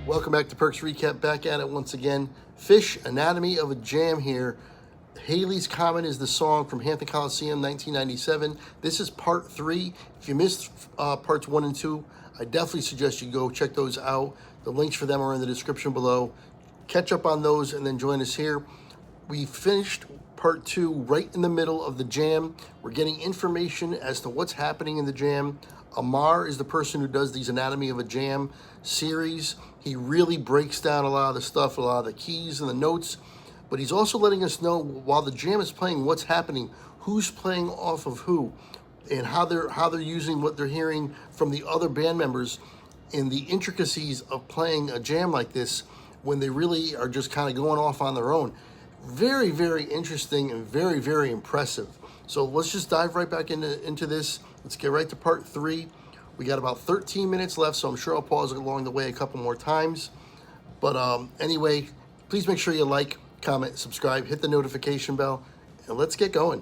Welcome back to Perks Recap, back at it once again. Phish, Anatomy of a Jam here. Halley's Comet is the song from Hampton Coliseum, 1997. This is part 3. If you missed parts 1 and 2, I definitely suggest you go check those out. The links for them are in the description below. Catch up on those and then join us here. We finished part 2 right in the middle of the jam. We're getting information as to what's happening in the jam. Amar is the person who does these Anatomy of a Jam series. He really breaks down a lot of the stuff, a lot of the keys and the notes, but he's also letting us know while the jam is playing what's happening, who's playing off of who, and how they're using what they're hearing from the other band members in the intricacies of playing a jam like this when they really are just kind of going off on their own. Very, very interesting and very, very impressive. So let's just dive right back into this. Let's get right to part 3. We got about 13 minutes left, so I'm sure I'll pause along the way a couple more times. But anyway, please make sure you like, comment, subscribe, hit the notification bell, and let's get going.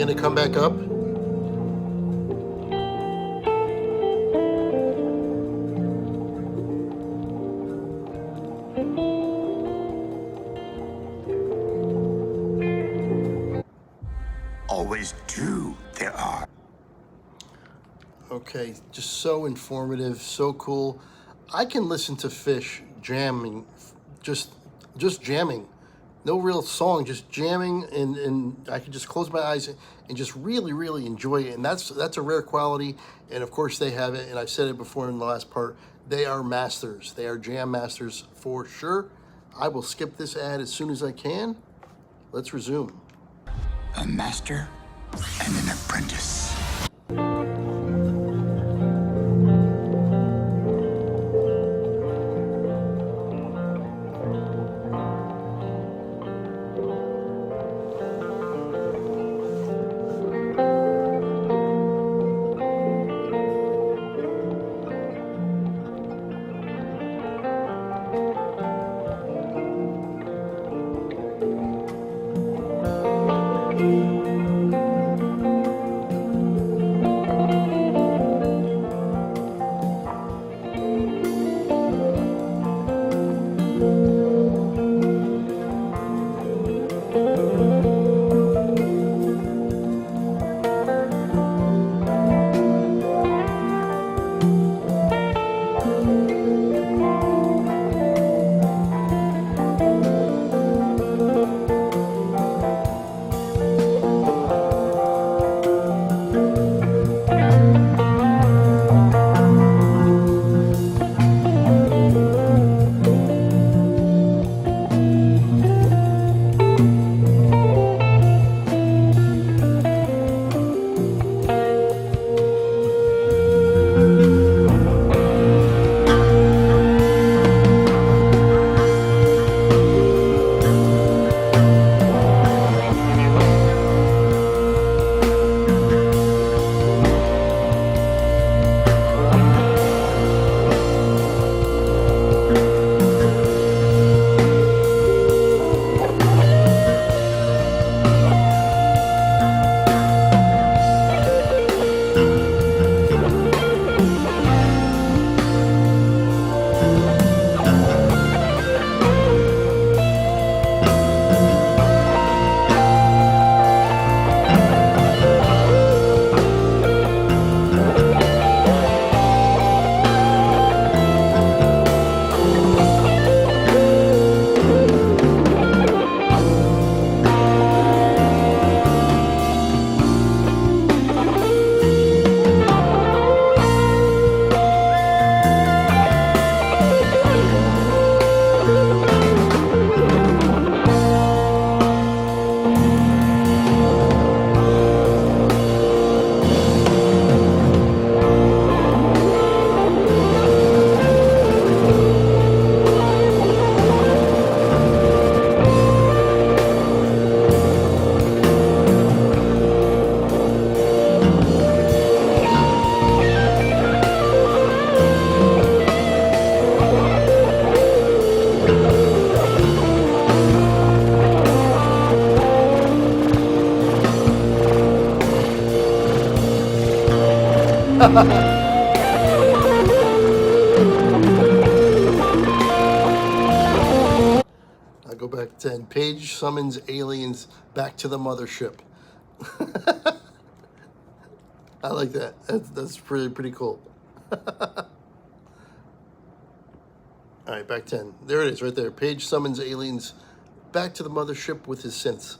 going to come back up? Always two there are. Okay, just so informative, so cool. I can listen to Phish jamming, just jamming. No real song, just jamming, and I can just close my eyes and just really, really enjoy it. And that's a rare quality. And of course they have it, and I've said it before in the last part, they are masters. They are jam masters for sure. I will skip this ad as soon as I can. Let's resume. A master and an apprentice. I go back to 10. Page summons aliens back to the mothership. I like that. That's pretty cool. All right, back 10. There it is, right there. Page summons aliens back to the mothership with his synths.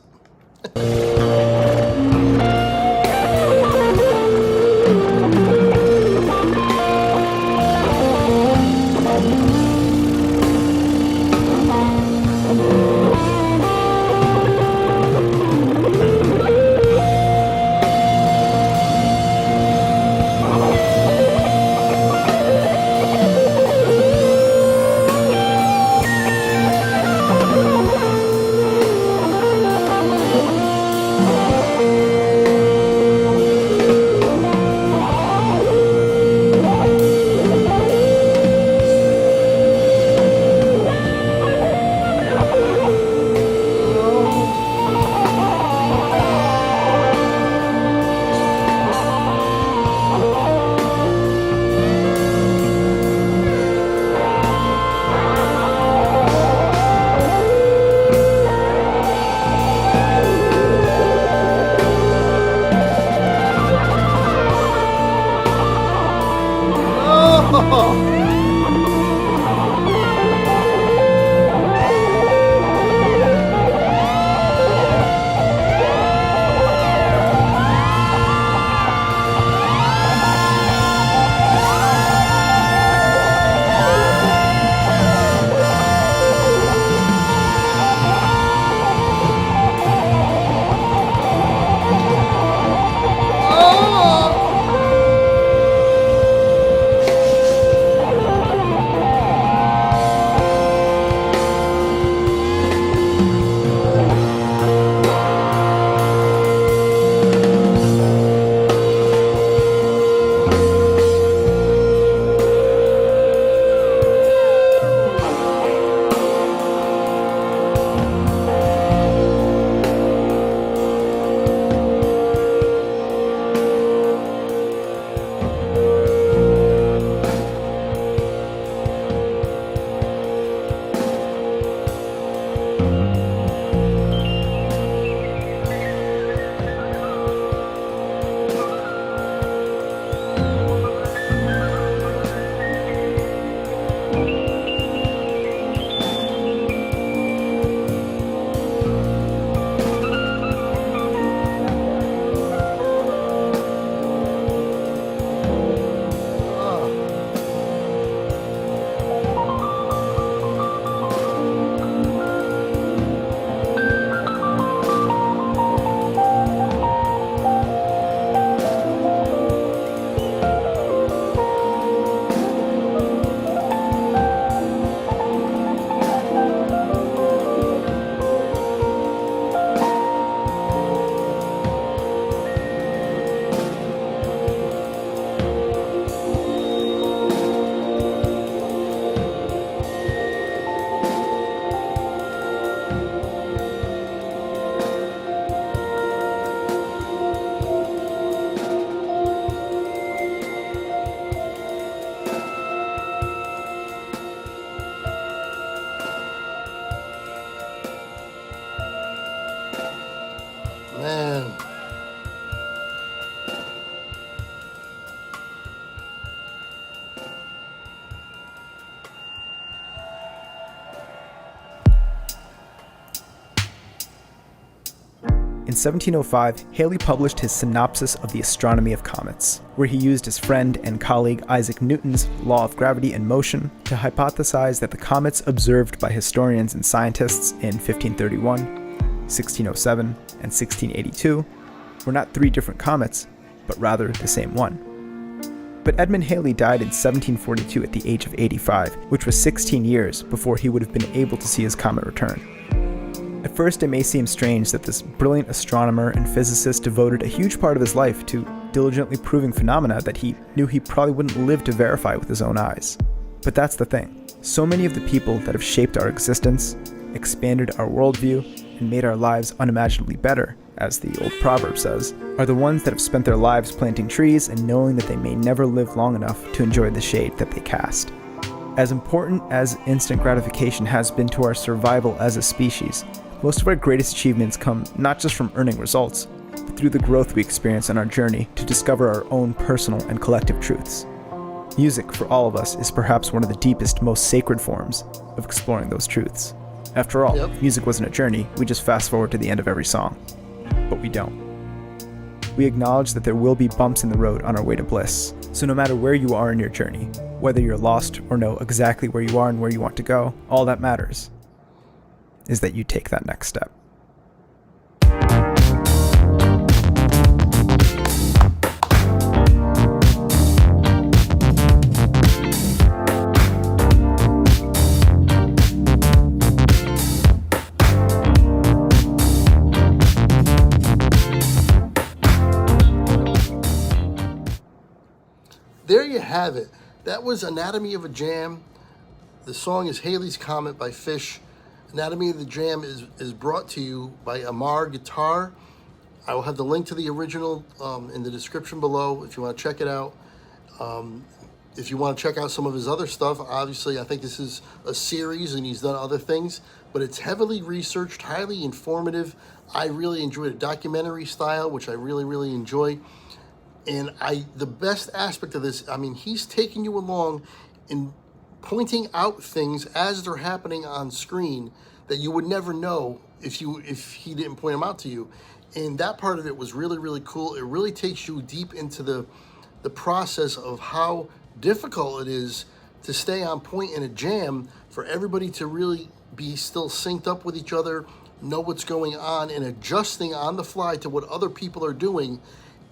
1705, Halley published his Synopsis of the Astronomy of Comets, where he used his friend and colleague Isaac Newton's law of gravity and motion to hypothesize that the comets observed by historians and scientists in 1531, 1607, and 1682 were not three different comets, but rather the same one. But Edmund Halley died in 1742 at the age of 85, which was 16 years before he would have been able to see his comet return. At first, it may seem strange that this brilliant astronomer and physicist devoted a huge part of his life to diligently proving phenomena that he knew he probably wouldn't live to verify with his own eyes. But that's the thing. So many of the people that have shaped our existence, expanded our worldview, and made our lives unimaginably better, as the old proverb says, are the ones that have spent their lives planting trees and knowing that they may never live long enough to enjoy the shade that they cast. As important as instant gratification has been to our survival as a species, most of our greatest achievements come not just from earning results, but through the growth we experience on our journey to discover our own personal and collective truths. Music, for all of us, is perhaps one of the deepest, most sacred forms of exploring those truths. After all, Music wasn't a journey, we just fast forward to the end of every song. But we don't. We acknowledge that there will be bumps in the road on our way to bliss. So no matter where you are in your journey, whether you're lost or know exactly where you are and where you want to go, all that matters is that you take that next step. There you have it. That was Anatomy of a Jam. The song is Halley's Comet by Phish. Anatomy of the Jam is brought to you by Amar Guitar. I will have the link to the original in the description below if you want to check it out. If you want to check out some of his other stuff, obviously I think this is a series and he's done other things, but it's heavily researched, highly informative. I really enjoyed it, documentary style, which I really, really enjoy. And the best aspect of this, I mean, he's taking you along in pointing out things as they're happening on screen that you would never know if he didn't point them out to you. And that part of it was really, really cool. It really takes you deep into the process of how difficult it is to stay on point in a jam, for everybody to really be still synced up with each other, know what's going on, and adjusting on the fly to what other people are doing,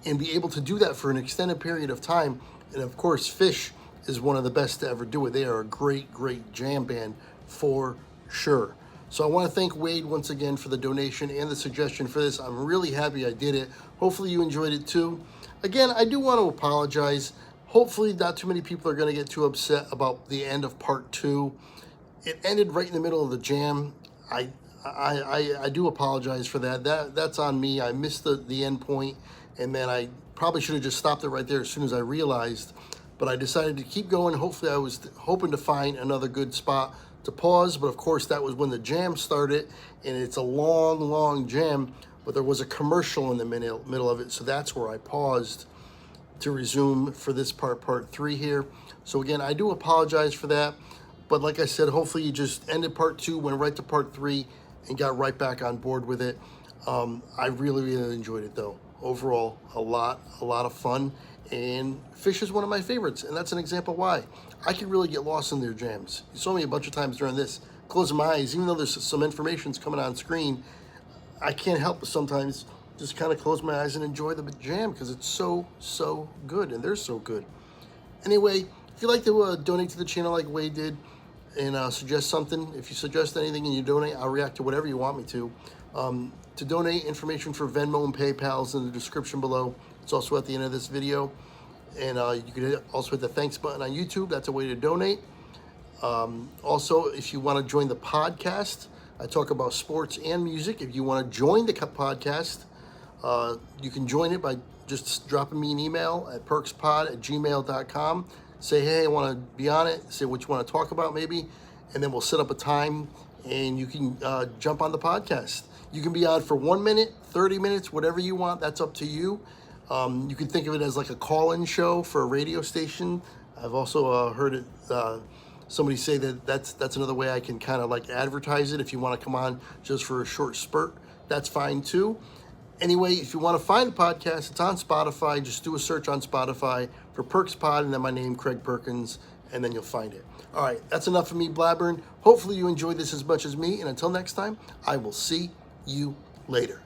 and be able to do that for an extended period of time. And of course, Phish is one of the best to ever do it. They are a great, great jam band for sure. So I want to thank Wade once again for the donation and the suggestion for this. I'm really happy I did it. Hopefully you enjoyed it too. Again, I do want to apologize. Hopefully not too many people are going to get too upset about the end of part 2. It ended right in the middle of the jam. I do apologize for that. That's on me. I missed the end point. And then I probably should have just stopped it right there as soon as I realized. But I decided to keep going. Hopefully I was hoping to find another good spot to pause. But of course that was when the jam started. And it's a long, long jam. But there was a commercial in the middle of it. So that's where I paused to resume for this part 3 here. So again, I do apologize for that. But like I said, hopefully you just ended part 2, went right to part 3, and got right back on board with it. I really, really enjoyed it though. Overall, a lot of fun, and Phish is one of my favorites, and that's an example why. I can really get lost in their jams. You saw me a bunch of times during this, closing my eyes, even though there's some information's coming on screen, I can't help but sometimes just kind of close my eyes and enjoy the jam, because it's so good, and they're so good. Anyway, if you'd like to donate to the channel like Wade did, and suggest something, if you suggest anything and you donate, I'll react to whatever you want me to. To donate, information for Venmo and PayPal is in the description below. It's also at the end of this video. And you can also hit the thanks button on YouTube. That's a way to donate. Also, if you want to join the podcast, I talk about sports and music. If you want to join the podcast, you can join it by just dropping me an email at PerksPod@gmail.com. Say, hey, I want to be on it. Say what you want to talk about maybe. And then we'll set up a time and you can jump on the podcast. You can be on for 1 minute, 30 minutes, whatever you want. That's up to you. You can think of it as like a call-in show for a radio station. I've also heard it. Somebody say that's another way I can kind of like advertise it. If you want to come on just for a short spurt, that's fine too. Anyway, if you want to find the podcast, it's on Spotify. Just do a search on Spotify for Perks Pod and then my name, Craig Perkins, and then you'll find it. All right, that's enough of me blabbering. Hopefully you enjoyed this as much as me, and until next time, I will see you later.